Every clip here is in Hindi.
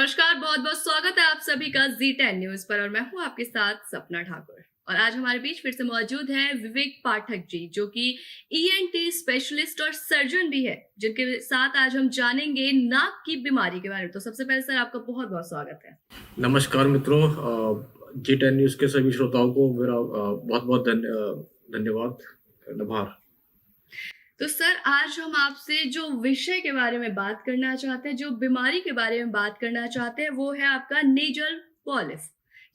नमस्कार, बहुत बहुत स्वागत है आप सभी का Z10 न्यूज पर और मैं हूं आपके साथ सपना ठाकुर। और आज हमारे बीच फिर से मौजूद हैं विवेक पाठक जी, जो कि ENT स्पेशलिस्ट और सर्जन भी है, जिनके साथ आज हम जानेंगे नाक की बीमारी के बारे में। तो सबसे पहले सर, आपका बहुत बहुत स्वागत है। नमस्कार मित्रों, G10 न्यूज़ के सभी श्रोताओं को मेरा बहुत बहुत धन्यवाद, आभार। तो सर, आज हम आपसे जो विषय के बारे में बात करना चाहते हैं, जो बीमारी के बारे में बात करना चाहते हैं, वो है आपका नेजल पॉलिप,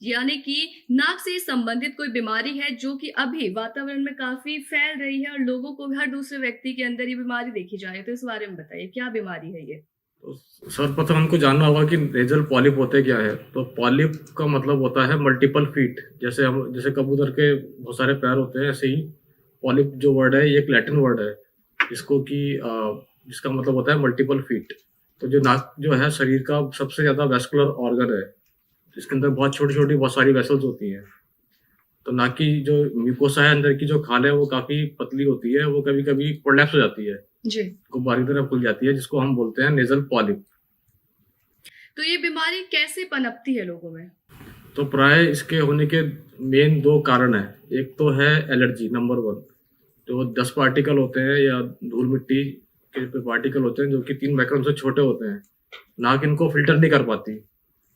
यानी कि नाक से संबंधित कोई बीमारी है जो कि अभी वातावरण में काफी फैल रही है और लोगों को भी, हर दूसरे व्यक्ति के अंदर ये बीमारी देखी जा रही है। तो इस बारे में बताइए, क्या बीमारी है ये? तो सर्वप्रथम हमको जानना होगा कि नेजल पॉलिप होते क्या है। तो पॉलिप का मतलब होता है मल्टीपल फीट। जैसे कबूतर के बहुत सारे पैर होते हैं, ऐसे ही पॉलिप जो वर्ड है ये एक लैटिन वर्ड है, जिसका मतलब होता है मल्टीपल फीट। तो जो नाक जो है शरीर का सबसे ज्यादा वेस्कुलर ऑर्गन है, जिसके अंदर बहुत छोटी छोटी बहुत सारी वेसल्स होती हैं। तो नाक की जो म्यूकोसा है, अंदर की जो खाल है, वो काफी पतली होती है, वो कभी कभी कोलैप्स हो जाती है जी, गुब्बारे की तरह खुल जाती है, जिसको हम बोलते हैं नेजल पॉलिप। तो ये बीमारी कैसे पनपती है लोगों में? तो प्राय इसके होने के मेन दो कारण है। एक तो है एलर्जी, नंबर 1। जो 10 पार्टिकल होते हैं या धूल मिट्टी के पार्टिकल होते हैं जो कि 3 माइक्रोन से छोटे होते हैं, नाक इनको फिल्टर नहीं कर पाती।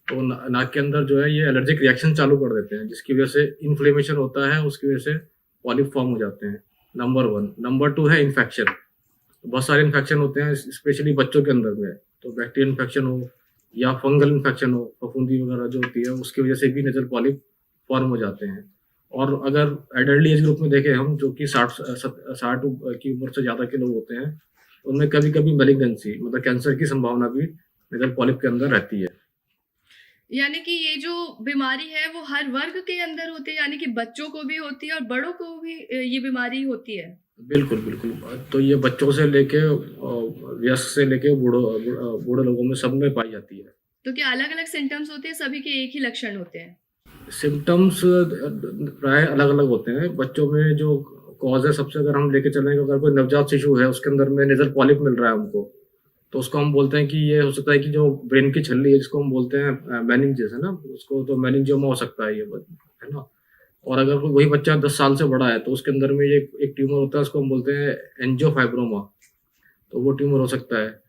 तो नाक के अंदर जो है ये एलर्जिक रिएक्शन चालू कर देते हैं, जिसकी वजह से इन्फ्लेमेशन होता है, उसकी वजह से पॉलिप फॉर्म हो जाते हैं। नंबर 1। नंबर 2 है इन्फेक्शन। बहुत सारे इन्फेक्शन होते हैं, स्पेशली बच्चों के अंदर में। तो बैक्टीरियल इन्फेक्शन हो या फंगल इन्फेक्शन हो, फफूंदी वगैरह जो होती है, उसकी वजह से भी नेजल पॉलिप फॉर्म हो जाते हैं। और अगर एडल्ट एज ग्रुप में देखें हम, जो कि 60 की उम्र से ज़्यादा के लोग होते हैं, उनमें कभी कभी मैलिग्नेंसी, मतलब कैंसर की संभावना भी नेजल पॉलिप के अंदर रहती है। यानी कि ये जो बीमारी है वो हर वर्ग के अंदर होती है, यानी कि बच्चों को भी होती है और बड़ों को भी ये बीमारी होती है? बिल्कुल बिल्कुल। तो ये बच्चों से लेके वयस्क से लेके बूढ़े लोगों में सब में पाई जाती है। तो क्या अलग अलग सिम्टम्स होते हैं, सभी के एक ही लक्षण होते हैं? सिम्टम्स प्राय अलग अलग होते हैं। बच्चों में जो कॉज है, सबसे अगर हम लेके चलें, अगर कोई नवजात शिशु है, उसके अंदर में नेजल पॉलिप मिल रहा है हमको, तो उसको हम बोलते हैं कि ये हो सकता है कि जो ब्रेन की छल्ली है, जिसको हम बोलते हैं मेनिंजेस है ना, उसको तो मेनिंजियोमा हो सकता है, ये है ना। और अगर वही बच्चा 10 साल से बड़ा है, तो उसके अंदर में ये एक ट्यूमर होता है, उसको हम बोलते हैं एंजियोफाइब्रोमा, तो वो ट्यूमर हो सकता है।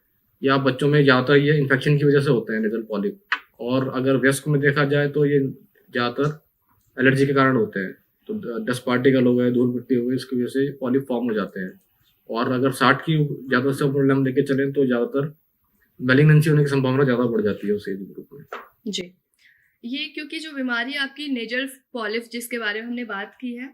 या बच्चों में ज़्यादातर ये इन्फेक्शन की वजह से होते हैं नेजल पॉलिप। और अगर वयस्क में देखा जाए तो ये ज़्यादातर एलर्जी के कारण होते हैं। तो डस्ट पार्टिकल हो गए, धूल मिट्टी हो गई, इसकी वजह से पॉलिप फॉर्म हो जाते हैं। और अगर 60 की ज़्यादा से ऊपर हम लेके चलें तो ज़्यादातर मैलिग्नेंसी होने की संभावना ज़्यादा बढ़ जाती है उस एज ग्रुप में। जी, ये क्योंकि जो बीमारी आपकी नेजल पॉलिप जिसके बारे में हमने बात की है,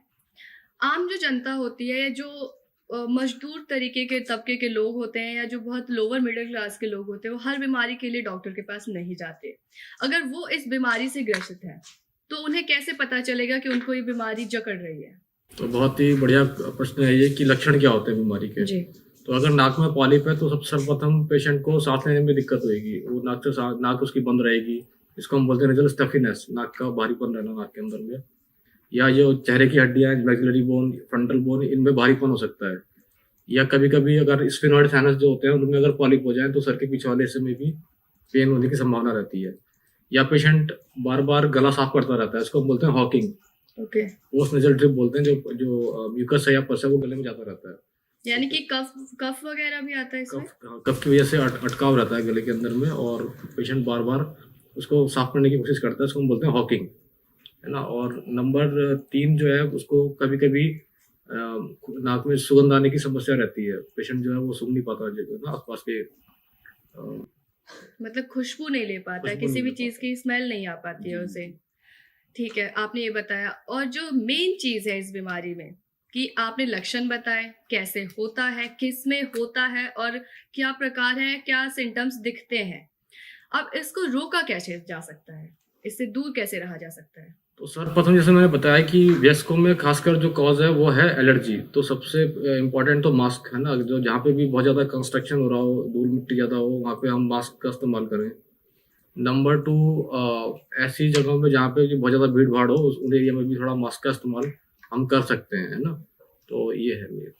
आम जो जनता होती है या जो मजदूर तरीके के तबके के लोग होते हैं या जो बहुत लोअर मिडिल क्लास के लोग होते हैं, वो हर बीमारी के लिए डॉक्टर के पास नहीं जाते। अगर वो इस बीमारी से ग्रसित है तो उन्हें कैसे पता चलेगा कि उनको ये बीमारी जकड़ रही है? तो बहुत ही बढ़िया प्रश्न है ये कि लक्षण क्या होते हैं बीमारी के। जी, तो अगर नाक में पॉलिप है तो सबसे सर्वप्रथम पेशेंट को सांस लेने में दिक्कत होगी, वो नाक उसकी बंद रहेगी, इसको हम बोलते हैं नेजल स्टफीनेस, नाक का भारीपन रहना नाक के अंदर में। या जो चेहरे की हड्डियां, मैक्सिलरी बोन, फ्रंटल बोन, इनमें भारीपन हो सकता है। या कभी कभी अगर स्फिनोइड साइनस जो होते हैं, उनमें अगर पॉलिप हो जाए तो सर के पीछे वाले हिस्से में भी पेन होने की संभावना रहती है। या पेशेंट बार बार गला साफ करता रहता है, इसको हम बोलते हैं Hawking. Okay. Post nasal drip बोलते हैं, जो म्यूकस है या पस है वो गले में जाता रहता है। यानी कि कफ वगैरह भी आता है इसमें? कफ की वजह से अटकाव रहता है गले के अंदर में, और पेशेंट बार बार उसको साफ करने की कोशिश करता है, इसको हम बोलते हैं हॉकिंग, है ना। और नंबर 3 जो है, उसको कभी कभी नाक में सुगंध आने की समस्या रहती है। पेशेंट जो है वो सूंघ नहीं पाता, जो है ना आसपास के, मतलब खुशबू नहीं ले पाता है, खुशबू किसी नहीं भी ले चीज पाता। की स्मेल नहीं आ पाती है उसे। ठीक है, आपने ये बताया। और जो मेन चीज है इस बीमारी में, कि आपने लक्षण बताए, कैसे होता है, किस में होता है और क्या प्रकार है, क्या सिम्टम्स दिखते हैं। अब इसको रोका कैसे जा सकता है, इससे दूर कैसे रहा जा सकता है? तो सर्वप्रथम जैसे मैंने बताया कि वयस्कों में खासकर जो कॉज है वो है एलर्जी। तो सबसे इम्पोर्टेंट तो मास्क है ना, जो जहाँ पे भी बहुत ज़्यादा कंस्ट्रक्शन हो रहा हो, धूल मिट्टी ज़्यादा हो, वहाँ पे हम मास्क का इस्तेमाल करें। नंबर 2, ऐसी जगहों में जहाँ पे बहुत ज़्यादा भीड़ भाड़ हो, उस एरिया में भी थोड़ा मास्क का इस्तेमाल हम कर सकते हैं, है ना। तो ये है मेरे।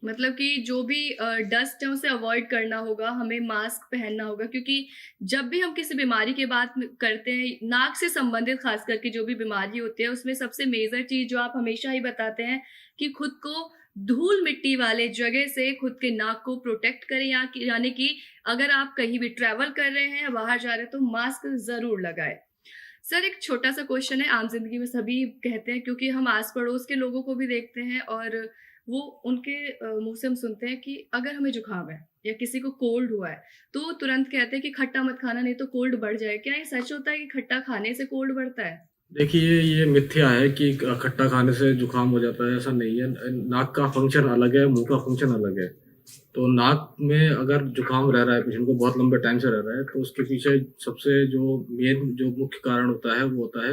मतलब कि जो भी डस्ट है उसे अवॉइड करना होगा, हमें मास्क पहनना होगा, क्योंकि जब भी हम किसी बीमारी की बात करते हैं, नाक से संबंधित खास करके जो भी बीमारी होती है, उसमें सबसे मेजर चीज जो आप हमेशा ही बताते हैं कि खुद को धूल मिट्टी वाले जगह से खुद के नाक को प्रोटेक्ट करें, यानी कि अगर आप कहीं भी ट्रैवल कर रहे हैं या बाहर जा रहे हैं तो मास्क जरूर लगाए। सर, एक छोटा सा क्वेश्चन है, आम जिंदगी में सभी कहते हैं, क्योंकि हम आस पड़ोस के लोगों को भी देखते हैं और वो उनके मुंह से हम सुनते हैं कि अगर हमें जुकाम है या किसी को कोल्ड हुआ है तो तुरंत कहते हैं कि खट्टा मत खाना, नहीं तो कोल्ड बढ़ जाए। क्या ये सच होता है कि खट्टा खाने से कोल्ड बढ़ता है? देखिए, ये मिथ्या है कि खट्टा खाने से जुकाम हो जाता है, ऐसा नहीं है। नाक का फंक्शन अलग है, मुंह का फंक्शन अलग है। तो नाक में अगर जुकाम रह रहा है, पेशेंट को बहुत लंबे टाइम से रह रहा है, तो उसके पीछे सबसे जो मुख्य कारण होता है वो होता है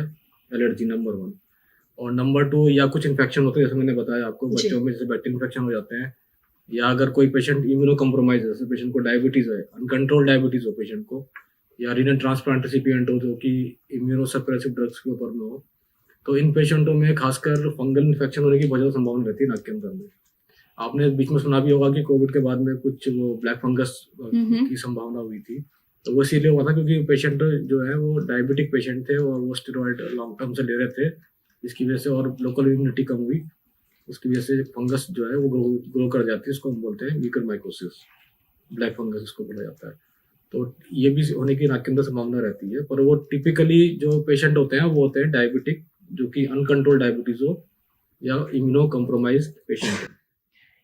एलर्जी, नंबर 1। और नंबर 2, या कुछ इन्फेक्शन होते हैं, जैसे मैंने बताया आपको, बच्चों में जैसे बैक्टीरियल इन्फेक्शन हो जाते हैं, या अगर कोई पेशेंट इम्यूनो कम्प्रोमाइज है, जैसे पेशेंट को डायबिटीज है, अनकंट्रोल डायबिटीज हो पेशेंट को, या रीनल ट्रांसप्लांट रेसिपिएंट हो जो कि इम्यूनो सप्रेसिव ड्रग्स के ऊपर में हो, तो इन पेशेंटों में खासकर फंगल इन्फेक्शन होने की बहुत ज़्यादा संभावना रहती है नाक के अंदर में। आपने बीच में सुना भी होगा कि कोविड के बाद में कुछ वो ब्लैक फंगस की संभावना हुई थी। तो वो इसीलिए हुआ था क्योंकि पेशेंट जो है वो डायबिटिक पेशेंट थे और वो स्टेरॉइड लॉन्ग टर्म से ले रहे थे, जिसकी वजह से, और लोकल इम्यूनिटी कम हुई, उसकी वजह से फंगस जो है वो ग्रो कर जाती है। इसको हम बोलते हैं म्यूकरमाइकोसिस, ब्लैक फंगस इसको बोला जाता है। तो ये भी होने की नाक के अंदर संभावना रहती है, पर वो टिपिकली जो पेशेंट होते हैं वो होते हैं डायबिटिक, जो कि अनकंट्रोल डायबिटीज हो या इम्यूनो कम्प्रोमाइज पेशेंट।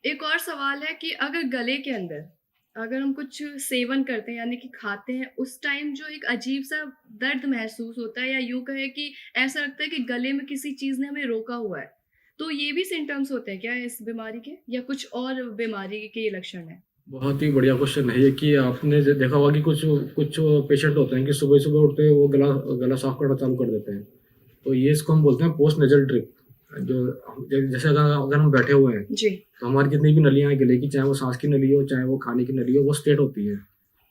एक और सवाल है कि अगर गले के अंदर अगर हम कुछ सेवन करते हैं यानी कि खाते हैं, उस टाइम जो एक अजीब सा दर्द महसूस होता है, या यूं कहे कि ऐसा लगता है कि गले में किसी चीज ने हमें रोका हुआ है, तो ये भी सिम्टम्स होते हैं क्या इस बीमारी के, या कुछ और बीमारी के ये लक्षण है? बहुत ही बढ़िया क्वेश्चन है ये, कि आपने देखा होगा कि कुछ कुछ पेशेंट होते हैं कि सुबह सुबह उठते वो गला साफ करना चालू कर देते हैं। तो ये इसको हम बोलते हैं पोस्ट नेजल ड्रिप। जो जैसे अगर हम बैठे हुए हैं जी, तो हमारी जितनी भी नलियां हैं गले की, चाहे वो सांस की नली हो चाहे वो खाने की नली हो, वो स्ट्रेट होती है।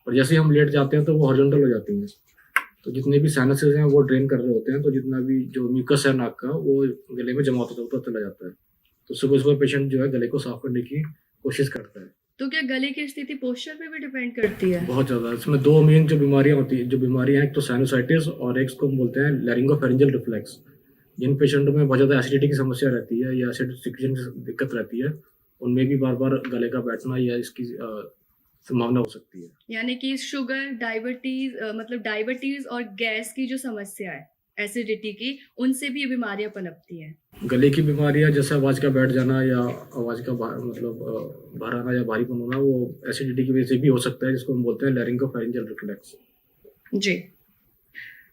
और जैसे ही हम लेट जाते हैं तो वो हॉरिजॉन्टल हो जाती हैं। तो जितने भी साइनसेस हैं वो ड्रेन कर रहे होते हैं, तो जितना भी जो म्यूकस है नाक का वो गले में जमा होता चला जाता है। तो सुबह सुबह पेशेंट जो है गले को साफ करने की कोशिश करता है। तो क्या गले की स्थिति पोस्चर पे भी डिपेंड करती है? बहुत ज्यादा। इसमें 2 मेन जो बीमारियां होती है, जो बीमारियां, एक तो साइनोसाइटिस और एक को हम बोलते हैं लैरिंगोफेरेंजियल रिफ्लेक्स। जिन पेशेंटों में बहुत ज्यादा एसिडिटी की समस्या रहती है या एसिड सिक्रेशन की दिक्कत रहती है, उनमें भी बार बार गले का बैठना या इसकी संभावना हो सकती है। यानी कि शुगर, डायबिटीज, मतलब डायबिटीज और गैस की जो समस्या है, एसिडिटी की, उनसे भी ये बीमारियां पनपती हैं। गले की बीमारियां जैसे आवाज का बैठ जाना या आवाज का मतलब बाहर आना या भारीपन होना, वो एसिडिटी की वजह से भी हो सकता है, जिसको हम बोलते हैं लैरिंगोफेरेंजियल रिफ्लेक्स। जी,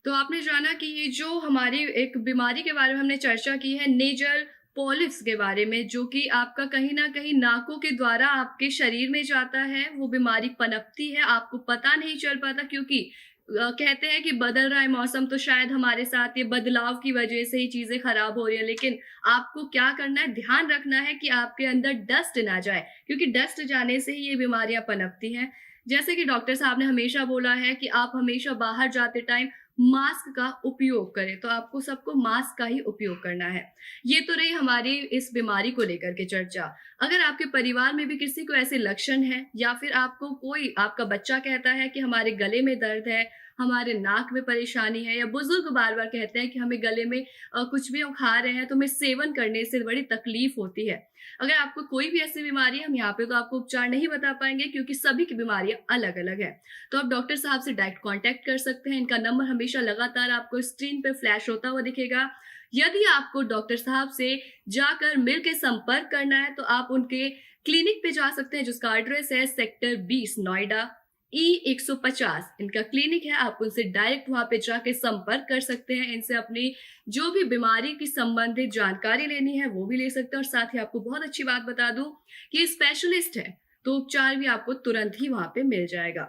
तो आपने जाना कि ये जो हमारी एक बीमारी के बारे में हमने चर्चा की है, नेजल पॉलिप्स के बारे में, जो कि आपका कहीं ना कहीं नाकों के द्वारा आपके शरीर में जाता है, वो बीमारी पनपती है, आपको पता नहीं चल पाता, क्योंकि कहते हैं कि बदल रहा है मौसम, तो शायद हमारे साथ ये बदलाव की वजह से ही चीजें खराब हो रही है। लेकिन आपको क्या करना है, ध्यान रखना है कि आपके अंदर डस्ट ना जाए, क्योंकि डस्ट जाने से ही ये बीमारियां पनपती हैं। जैसे कि डॉक्टर साहब ने हमेशा बोला है कि आप हमेशा बाहर जाते टाइम मास्क का उपयोग करें, तो आपको सबको मास्क का ही उपयोग करना है। ये तो रही हमारी इस बीमारी को लेकर के चर्चा। अगर आपके परिवार में भी किसी को ऐसे लक्षण है, या फिर आपको कोई आपका बच्चा कहता है कि हमारे गले में दर्द है, हमारे नाक में परेशानी है, या बुजुर्ग बार बार कहते हैं कि हमें गले में कुछ भी हम खा रहे हैं तो हमें सेवन करने से बड़ी तकलीफ होती है, अगर आपको कोई भी ऐसी बीमारी है, हम यहाँ पे तो आपको उपचार नहीं बता पाएंगे क्योंकि सभी की बीमारियां अलग अलग है, तो आप डॉक्टर साहब से डायरेक्ट कांटेक्ट कर सकते हैं। इनका नंबर हमेशा लगातार आपको स्क्रीन पे फ्लैश होता हुआ दिखेगा। यदि आपको डॉक्टर साहब से जाकर मिल के संपर्क करना है तो आप उनके क्लिनिक पे जा सकते हैं, जिसका एड्रेस है सेक्टर 20 नोएडा E150 इनका क्लिनिक है। आप उनसे डायरेक्ट वहां पे जाके संपर्क कर सकते हैं, इनसे अपनी जो भी बीमारी की संबंधित जानकारी लेनी है वो भी ले सकते हैं। और साथ ही आपको बहुत अच्छी बात बता दूं कि स्पेशलिस्ट है, तो उपचार भी आपको तुरंत ही वहां पे मिल जाएगा।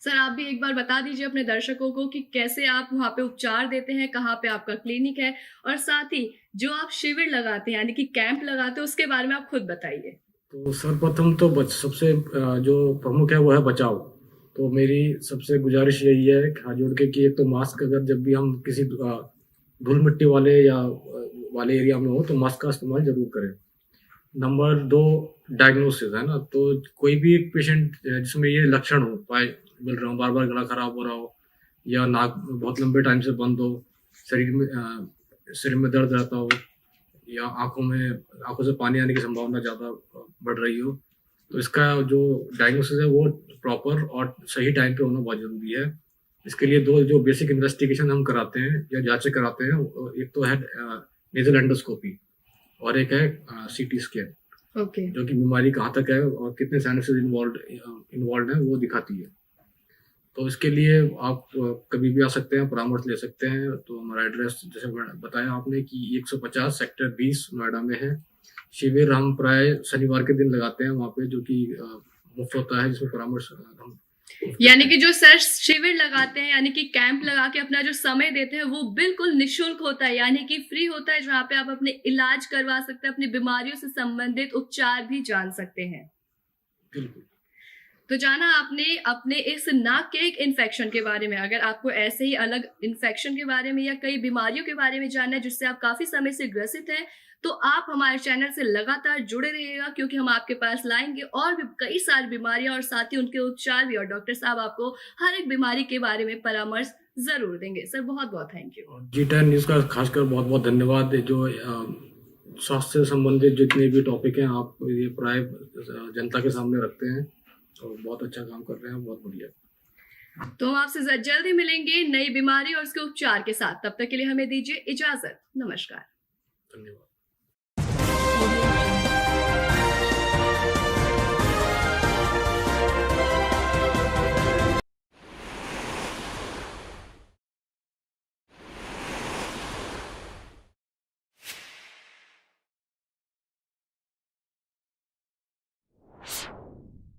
सर, आप भी एक बार बता दीजिए अपने दर्शकों को कि कैसे आप वहां पे उपचार देते हैं, कहाँ पे आपका क्लिनिक है, और साथ ही जो आप शिविर लगाते हैं यानी कि कैंप लगाते हैं, उसके बारे में आप खुद बताइए। तो सर्वप्रथम तो सबसे जो प्रमुख है वो है बचाव। तो मेरी सबसे गुजारिश यही है हाथ जोड़ के कि एक तो मास्क, अगर जब भी हम किसी धूल मिट्टी वाले या वाले एरिया में हो तो मास्क का इस्तेमाल जरूर करें। नंबर 2 डायग्नोसिस है ना, तो कोई भी एक पेशेंट जिसमें ये लक्षण हो पाए मिल रहा हो, बार-बार गला खराब हो रहा हो या नाक बहुत लंबे टाइम से बंद हो, शरीर में दर्द रहता हो या आँखों से पानी आने की संभावना ज़्यादा बढ़ रही हो, तो इसका जो डायग्नोसिस है वो प्रॉपर और सही टाइम पे होना बहुत ज़रूरी है। इसके लिए 2 जो बेसिक इन्वेस्टिगेशन हम कराते हैं या जाँचें कराते हैं, एक तो है नेज़ल एंडोस्कोपी और एक है सीटी स्कैन, ओके। जो कि बीमारी कहाँ तक है और कितने साइनसेस इन्वॉल्व्ड हैं वो दिखाती है। तो इसके लिए आप कभी भी आ सकते हैं, परामर्श ले सकते हैं। तो हमारा एड्रेस जैसे बताया आपने कि 150 सेक्टर 20 नोएडा में है। शिविर हम प्राय शनिवार के दिन लगाते हैं वहाँ पे, जो कि मुफ्त होता है, जिसमें परामर्श हम यानी कि जो सर शिविर लगाते हैं, यानी कि कैंप लगा के अपना जो समय देते हैं वो बिल्कुल निशुल्क होता है, यानी कि फ्री होता है, जहाँ पे आप अपने इलाज करवा सकते हैं, अपनी बीमारियों से संबंधित उपचार भी जान सकते हैं। बिल्कुल। तो जाना आपने अपने इस नाक के एक इन्फेक्शन के बारे में। अगर आपको ऐसे ही अलग इन्फेक्शन के बारे में या कई बीमारियों के बारे में जानना है जिससे आप काफी समय से ग्रसित हैं, तो आप हमारे चैनल से लगातार जुड़े रहिएगा, क्योंकि हम आपके पास लाएंगे और भी कई सारी बीमारियां और साथ ही उनके उपचार भी, और डॉक्टर साहब आपको हर एक बीमारी के बारे में परामर्श जरूर देंगे। सर बहुत बहुत थैंक यू। G10 न्यूज़ का खासकर बहुत बहुत धन्यवाद। जो स्वास्थ्य से संबंधित जितने भी टॉपिक हैं आप ये प्राय जनता के सामने रखते हैं, तो बहुत अच्छा काम कर रहे हैं, बहुत बढ़िया। तो हम आपसे जल्दी मिलेंगे नई बीमारी और उसके उपचार के साथ। तब तक के लिए हमें दीजिए इजाजत। नमस्कार। धन्यवाद।